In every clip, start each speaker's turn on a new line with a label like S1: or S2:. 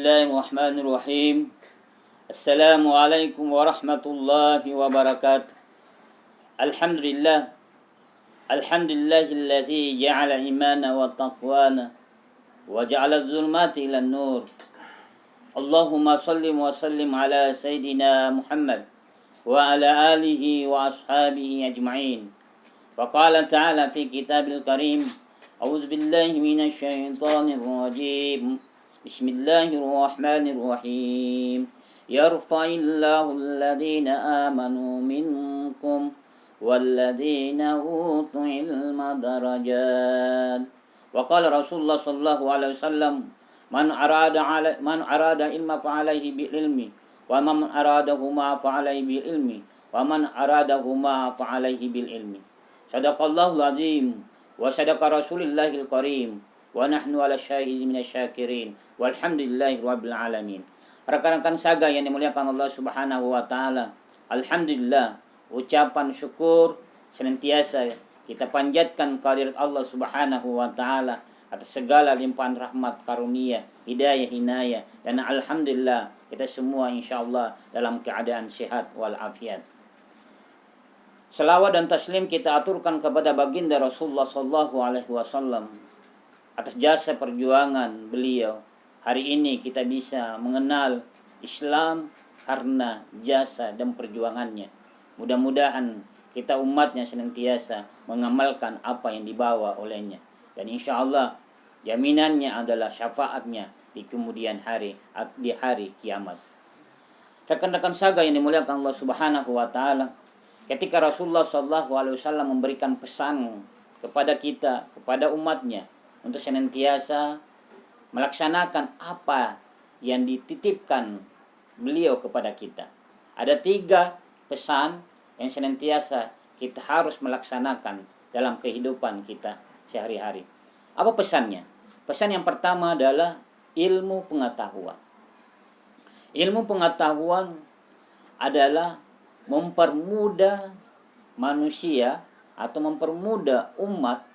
S1: الله الرحمن الرحيم. السلام عليكم ورحمة الله وبركاته. الحمد لله الذي جعل إيمانا وتقوانا وجعل الظلمات إلى النور. اللهم صل وسلم على سيدنا محمد وعلى آله وأصحابه أجمعين. وقال تعالى في كتاب الكريم: أعوذ بالله من الشيطان الرجيم. بسم الله الرحمن الرحيم. يرفع الله الذين آمنوا منكم والذين أوتوا العلم درجات. وقال رسول الله صلى الله عليه وسلم: من أراد علم فعليه بالعلم ومن أرادهما فعليه بالعلم ومن أرادهما فعليه بالعلم. صدق الله العظيم وصدق رسول الله الكريم ونحن على syahid minasyakirin walhamdulillahi rabbil alamin. Rekan-rekan saga yang dimuliakan Allah Subhanahu wa taala, alhamdulillah, ucapan syukur senantiasa kita panjatkan kehadirat Allah Subhanahu wa taala atas segala limpahan rahmat, karunia, hidayah, inayah, dan alhamdulillah kita semua insyaallah dalam keadaan sehat walafiat. Selawat dan taslim kita aturkan kepada baginda Rasulullah sallallahu alaihi wasallam atas jasa perjuangan beliau. Hari ini kita bisa mengenal Islam karena jasa dan perjuangannya. Mudah-mudahan kita umatnya senantiasa mengamalkan apa yang dibawa olehnya. Dan insya Allah jaminannya adalah syafaatnya di kemudian hari, di hari kiamat. Rekan-rekan saga yang dimuliakan Allah Subhanahu wa taala, ketika Rasulullah SAW memberikan pesan kepada kita, kepada umatnya, untuk senantiasa melaksanakan apa yang dititipkan beliau kepada kita. Ada 3 pesan yang senantiasa kita harus melaksanakan dalam kehidupan kita sehari-hari. Apa pesannya? Pesan yang pertama adalah ilmu pengetahuan. Ilmu pengetahuan adalah mempermudah manusia atau mempermudah umat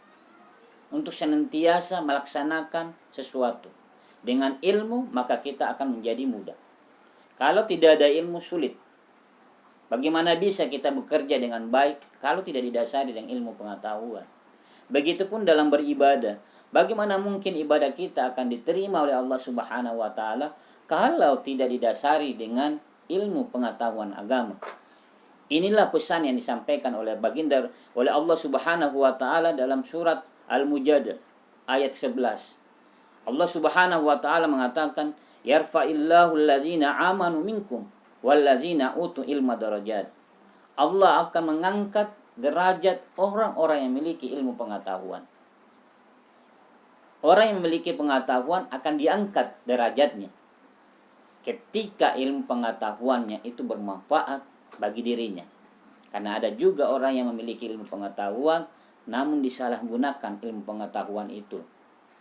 S1: untuk senantiasa melaksanakan sesuatu. Dengan ilmu maka kita akan menjadi mudah. Kalau tidak ada ilmu sulit. Bagaimana bisa kita bekerja dengan baik kalau tidak didasari dengan ilmu pengetahuan? Begitupun dalam beribadah. Bagaimana mungkin ibadah kita akan diterima oleh Allah Subhanahu wa taala kalau tidak didasari dengan ilmu pengetahuan agama? Inilah pesan yang disampaikan oleh Allah Subhanahu wa taala dalam surat Al-Mujadilah ayat 11. Allah Subhanahu wa taala mengatakan, yarfa'illahu alladzina amanu minkum walladzina utul ilma darajat. Allah akan mengangkat derajat orang-orang yang memiliki ilmu pengetahuan. Orang yang memiliki pengetahuan akan diangkat derajatnya ketika ilmu pengetahuannya itu bermanfaat bagi dirinya. Karena ada juga orang yang memiliki ilmu pengetahuan namun disalahgunakan ilmu pengetahuan itu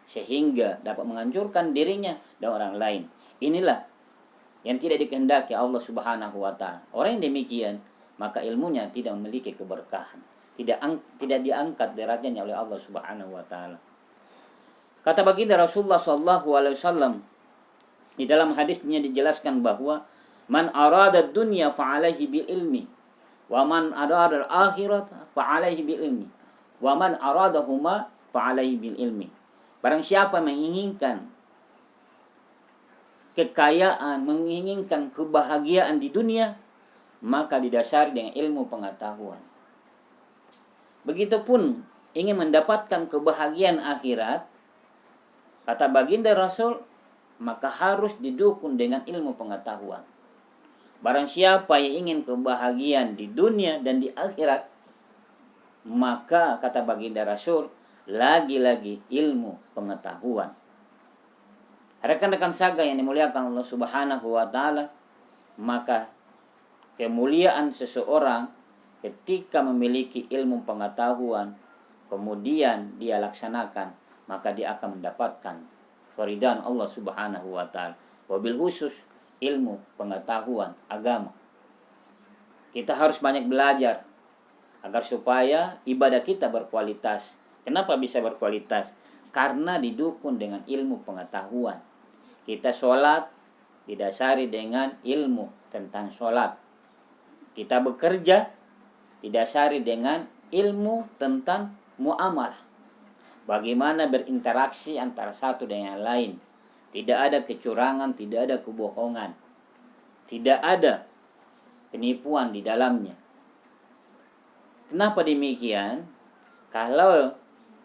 S1: sehingga dapat menghancurkan dirinya dan orang lain. Inilah yang tidak dikehendaki Allah Subhanahu wa taala. Orang yang demikian maka ilmunya tidak memiliki keberkahan, tidak diangkat derajatnya oleh Allah Subhanahu wa taala. Kata baginda Rasulullah sallallahu alaihi wasallam di dalam hadisnya dijelaskan bahwa man arada dunya fa'alaihi bil ilmi wa man arada al-akhirat fa'alaihi bil ilmi wa man aradahuma fa'alaihi bil ilmi. Barang siapa menginginkan kekayaan, menginginkan kebahagiaan di dunia, maka didasari dengan ilmu pengetahuan. Begitupun ingin mendapatkan kebahagiaan akhirat, kata baginda Rasul, maka harus didukung dengan ilmu pengetahuan. Barang siapa yang ingin kebahagiaan di dunia dan di akhirat, maka kata baginda Rasul, lagi-lagi ilmu pengetahuan. Rekan-rekan saga yang dimuliakan Allah Subhanahu wa taala, maka kemuliaan seseorang ketika memiliki ilmu pengetahuan kemudian dia laksanakan, maka dia akan mendapatkan keridhaan Allah Subhanahu wa taala. Wabil khusus ilmu pengetahuan agama. Kita harus banyak belajar agar supaya ibadah kita berkualitas. Kenapa bisa berkualitas? Karena didukung dengan ilmu pengetahuan. Kita sholat didasari dengan ilmu tentang sholat. Kita bekerja didasari dengan ilmu tentang muamalah. Bagaimana berinteraksi antara satu dengan yang lain. Tidak ada kecurangan, tidak ada kebohongan. Tidak ada penipuan di dalamnya. Kenapa demikian? Kalau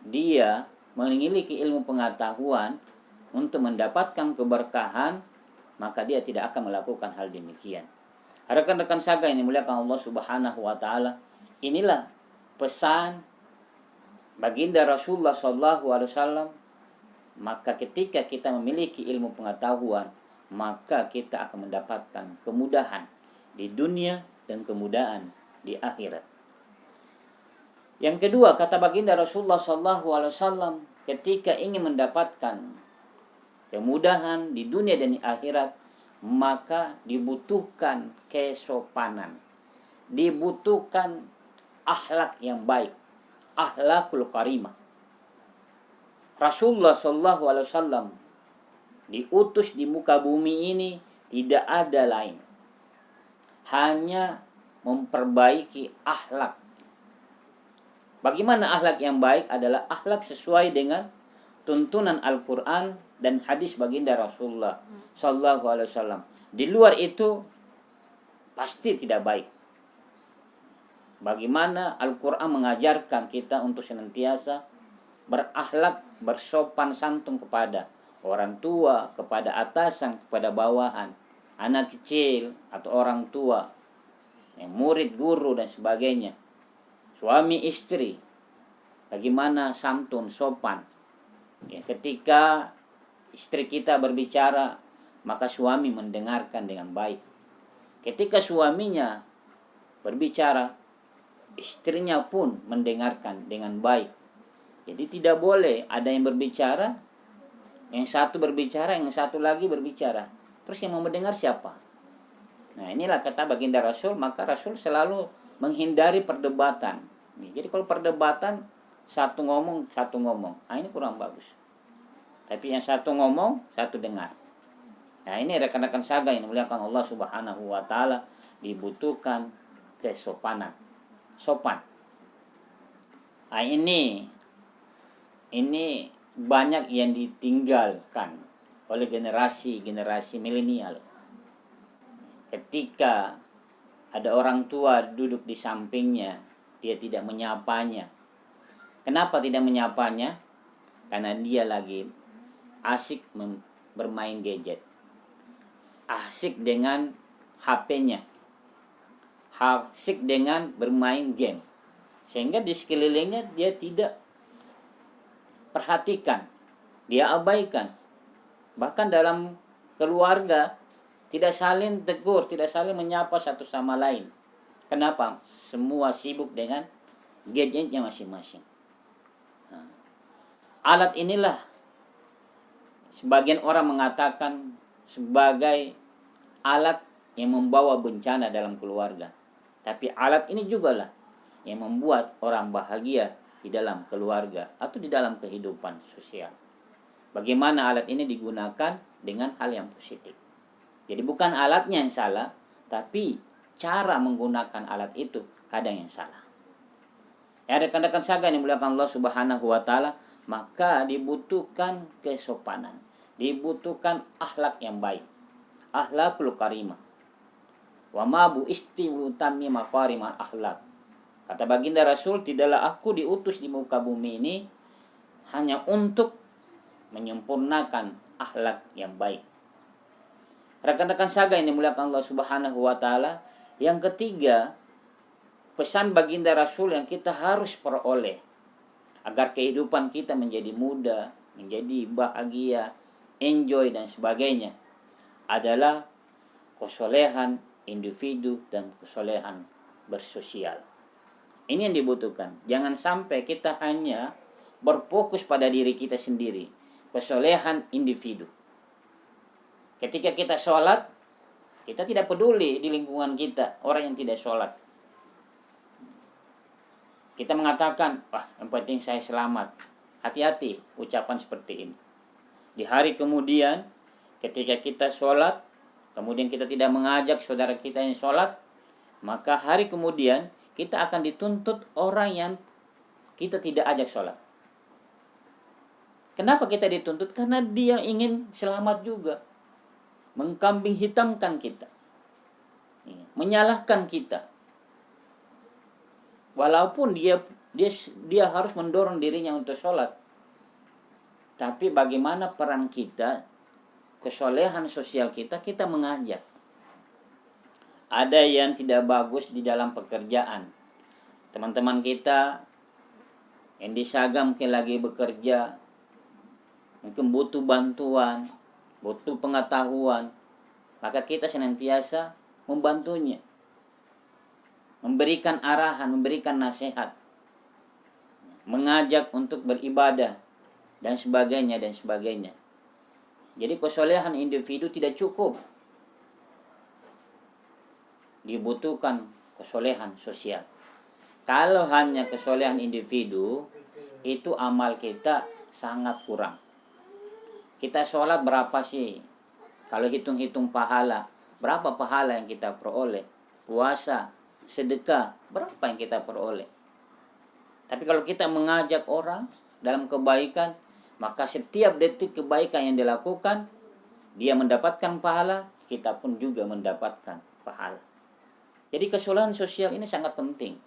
S1: dia memiliki ilmu pengetahuan untuk mendapatkan keberkahan, maka dia tidak akan melakukan hal demikian. Rekan-rekan saga yang dimuliakan Allah Subhanahu wa taala, inilah pesan baginda Rasulullah SAW. Maka ketika kita memiliki ilmu pengetahuan, maka kita akan mendapatkan kemudahan di dunia dan kemudahan di akhirat. Yang kedua, kata baginda Rasulullah SAW, ketika ingin mendapatkan kemudahan di dunia dan di akhirat, maka dibutuhkan kesopanan, dibutuhkan akhlak yang baik, akhlakul karimah. Rasulullah SAW diutus di muka bumi ini tidak ada lain, hanya memperbaiki akhlak. Bagaimana akhlak yang baik? Adalah akhlak sesuai dengan tuntunan Al-Quran dan hadis baginda Rasulullah SAW. Di luar itu pasti tidak baik. Bagaimana Al-Quran mengajarkan kita untuk senantiasa berakhlak, bersopan santun kepada orang tua, kepada atasan, kepada bawahan, anak kecil atau orang tua, murid, guru dan sebagainya, suami istri. Bagaimana santun, sopan. Ketika istri kita berbicara, maka suami mendengarkan dengan baik. Ketika suaminya berbicara, istrinya pun mendengarkan dengan baik. Jadi tidak boleh ada yang berbicara, yang satu berbicara, yang satu lagi berbicara. Terus yang mau mendengar siapa? Nah, inilah kata baginda Rasul, maka Rasul selalu menghindari perdebatan. Jadi kalau perdebatan, satu ngomong, satu ngomong. Nah, ini kurang bagus. Tapi yang satu ngomong, satu dengar. Nah, ini rekan-rekan saga yang dimuliakan Allah Subhanahu wa taala, dibutuhkan kesopanan. Sopan. Nah, ini banyak yang ditinggalkan oleh generasi milenial. Ketika ada orang tua duduk di sampingnya, dia tidak menyapanya. Kenapa tidak menyapanya? Karena dia lagi asik bermain gadget, asik dengan HP-nya, asik dengan bermain game, sehingga di sekelilingnya dia tidak perhatikan, dia abaikan. Bahkan dalam keluarga tidak saling tegur, tidak saling menyapa satu sama lain. Kenapa? Semua sibuk dengan gadgetnya masing-masing. Alat inilah sebagian orang mengatakan sebagai alat yang membawa bencana dalam keluarga. Tapi alat ini juga lah yang membuat orang bahagia di dalam keluarga atau di dalam kehidupan sosial. Bagaimana alat ini digunakan dengan hal yang positif. Jadi bukan alatnya yang salah, tapi cara menggunakan alat itu kadang yang salah. Ya, rekan-rekan saga yang dimuliakan Allah Subhanahu wa taala, maka dibutuhkan kesopanan, dibutuhkan akhlak yang baik, akhlakul karimah. Wa ma bu istiwutami makarimal akhlak. Kata baginda Rasul, tidaklah aku diutus di muka bumi ini hanya untuk menyempurnakan akhlak yang baik. Rekan-rekan saga yang dimuliakan Allah Subhanahu wa taala, yang ketiga, pesan baginda Rasul yang kita harus peroleh agar kehidupan kita menjadi mudah, menjadi bahagia, enjoy dan sebagainya adalah kesolehan individu dan kesolehan bersosial. Ini yang dibutuhkan. Jangan sampai kita hanya berfokus pada diri kita sendiri. Kesolehan individu. Ketika kita sholat, kita tidak peduli di lingkungan kita orang yang tidak sholat. Kita mengatakan, wah, yang penting saya selamat. Hati-hati ucapan seperti ini. Di hari kemudian, ketika kita sholat, kemudian kita tidak mengajak saudara kita yang sholat, maka hari kemudian kita akan dituntut orang yang kita tidak ajak sholat. Kenapa kita dituntut? Karena dia ingin selamat juga, mengkambing hitamkan kita, menyalahkan kita. Walaupun dia harus mendorong dirinya untuk sholat, tapi bagaimana peran kita, kesolehan sosial kita mengajak. Ada yang tidak bagus di dalam pekerjaan. Teman-teman kita yang di Sagam mungkin lagi bekerja, mungkin butuh bantuan, butuh pengetahuan, maka kita senantiasa membantunya, memberikan arahan, memberikan nasihat, mengajak untuk beribadah, dan sebagainya, dan sebagainya. Jadi kesolehan individu tidak cukup, dibutuhkan kesolehan sosial. Kalau hanya kesolehan individu, itu amal kita sangat kurang. Kita sholat berapa sih? Kalau hitung-hitung pahala, berapa pahala yang kita peroleh? Puasa, sedekah, berapa yang kita peroleh? Tapi kalau kita mengajak orang dalam kebaikan, maka setiap detik kebaikan yang dilakukan, dia mendapatkan pahala, kita pun juga mendapatkan pahala. Jadi kesolehan sosial ini sangat penting.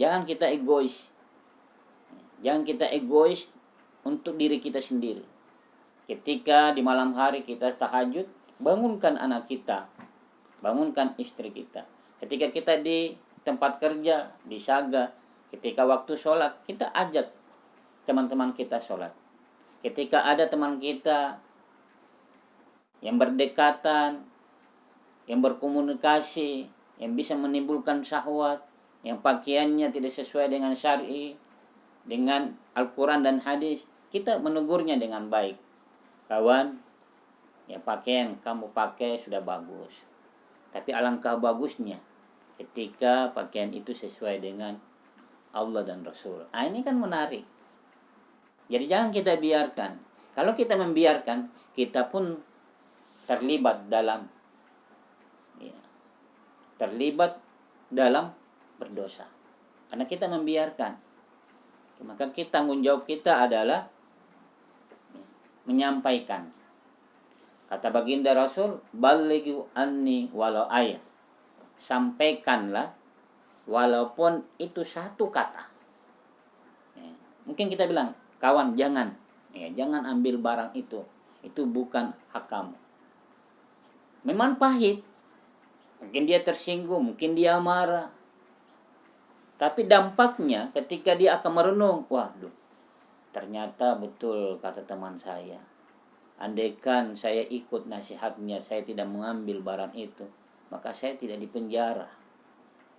S1: Jangan kita egois. Jangan kita egois untuk diri kita sendiri. Ketika di malam hari kita tahajud, bangunkan anak kita, bangunkan istri kita. Ketika kita di tempat kerja, di saga, ketika waktu sholat, kita ajak teman-teman kita sholat. Ketika ada teman kita yang berdekatan, yang berkomunikasi, yang bisa menimbulkan syahwat, yang pakaiannya tidak sesuai dengan syar'i, dengan Al-Quran dan hadis, kita menegurnya dengan baik. Kawan, ya pakaian kamu pakai sudah bagus, tapi alangkah bagusnya ketika pakaian itu sesuai dengan Allah dan Rasul. Ini kan menarik. Jadi jangan kita biarkan. Kalau kita membiarkan, kita pun terlibat dalam berdosa. Karena kita membiarkan. Maka tanggung jawab kita adalah menyampaikan. Kata baginda Rasul, balighu anni walau ayat. Sampaikanlah walaupun itu satu kata. Mungkin kita bilang, kawan jangan, jangan ambil barang itu bukan hak kamu. Memang pahit, mungkin dia tersinggung, mungkin dia marah, tapi dampaknya ketika dia akan merenung, waduh, ternyata betul kata teman saya, andaikan saya ikut nasihatnya, saya tidak mengambil barang itu, maka saya tidak dipenjara,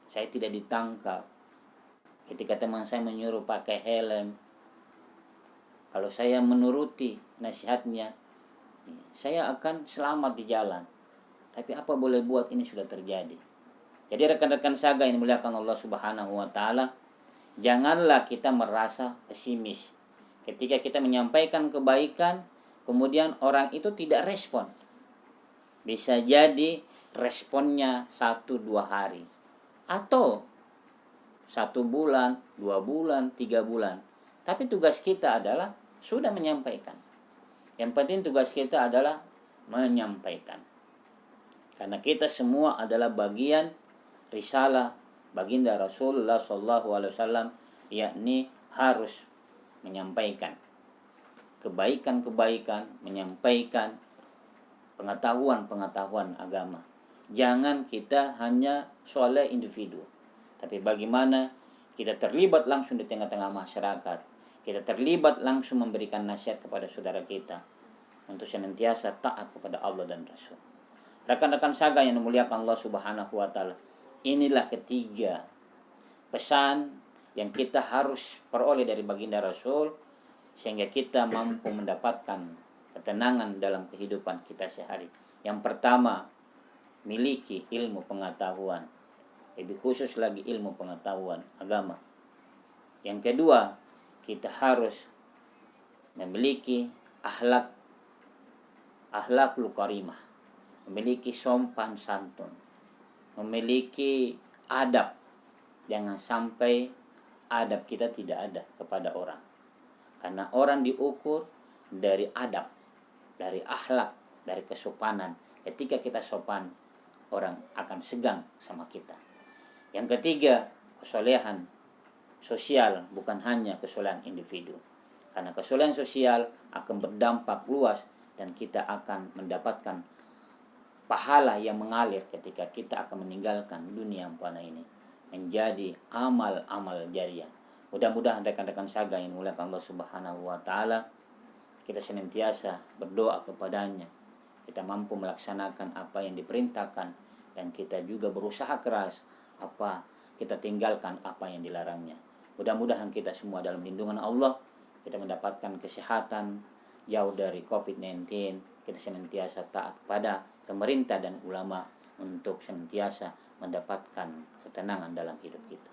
S1: saya tidak ditangkap. Ketika teman saya menyuruh pakai helm, kalau saya menuruti nasihatnya, saya akan selamat di jalan. Tapi apa boleh buat, ini sudah terjadi. Jadi rekan-rekan saga yang dimuliakan Allah Subhanahu wa taala, janganlah kita merasa pesimis. Ketika kita menyampaikan kebaikan, kemudian orang itu tidak respon. Bisa jadi responnya 1-2 hari. Atau 1 bulan, 2 bulan, 3 bulan. Tapi tugas kita adalah sudah menyampaikan. Yang penting tugas kita adalah menyampaikan. Karena kita semua adalah bagian risalah baginda Rasulullah SAW, yakni harus menyampaikan kebaikan-kebaikan, menyampaikan pengetahuan-pengetahuan agama. Jangan kita hanya soleh individu, tapi bagaimana kita terlibat langsung di tengah-tengah masyarakat. Kita terlibat langsung memberikan nasihat kepada saudara kita untuk senantiasa taat kepada Allah dan Rasul. Rekan-rekan saga yang dimuliakan Allah Subhanahu wa taala, inilah ketiga pesan yang kita harus peroleh dari baginda Rasul sehingga kita mampu mendapatkan ketenangan dalam kehidupan kita sehari. Yang pertama, miliki ilmu pengetahuan, lebih khusus lagi ilmu pengetahuan agama. Yang kedua, kita harus memiliki akhlakul karimah, memiliki sopan santun, memiliki adab. Jangan sampai adab kita tidak ada kepada orang. Karena orang diukur dari adab, dari akhlak, dari kesopanan. Ketika kita sopan, orang akan segan sama kita. Yang ketiga, kesolehan sosial, bukan hanya kesolehan individu. Karena kesolehan sosial akan berdampak luas dan kita akan mendapatkan pahala yang mengalir ketika kita akan meninggalkan dunia yang fana ini, menjadi amal-amal jariah. Mudah-mudahan rekan-rekan saga yang dimuliakan Allah Subhanahu wa taala, kita senantiasa berdoa kepadanya. Kita mampu melaksanakan apa yang diperintahkan dan kita juga berusaha keras kita tinggalkan apa yang dilarangnya. Mudah-mudahan kita semua dalam lindungan Allah, kita mendapatkan kesehatan, jauh dari COVID-19. Kita senantiasa taat pada pemerintah dan ulama untuk senantiasa mendapatkan ketenangan dalam hidup kita.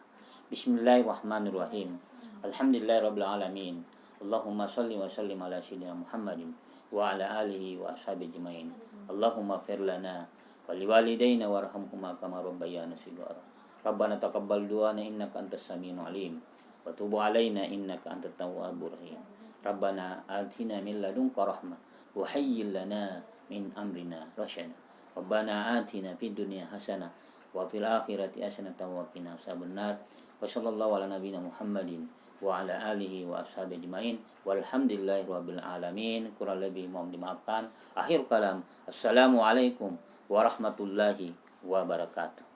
S1: Bismillahirrahmanirrahim. Alhamdulillahirabbil alamin. Allahumma shalli wa sallim ala sayyidina Muhammadin wa ala alihi wa ashabihi ajmain. Allahumma ighfir lana wa liwalidayna warhamhuma kama rabbayana shighara. Rabbana taqabbal du'ana innaka antas samiul alim wa tub alaina innaka antat tawwabur rahim. Rabbana atina min ladunka rahmah wa hayyi lana min amrina rasyada. Rabbana atina fid dunya hasanah wa fil akhirati hasanatan wa qina adzabannar. Wa sallallahu ala nabiyyina Muhammadin wa ala alihi wa ashabihi ajmain. Walhamdulillahi rabbil alamin. Kurang lebih mohon dimaafkan. Akhir kalam. Assalamualaikum warahmatullahi wabarakatuh.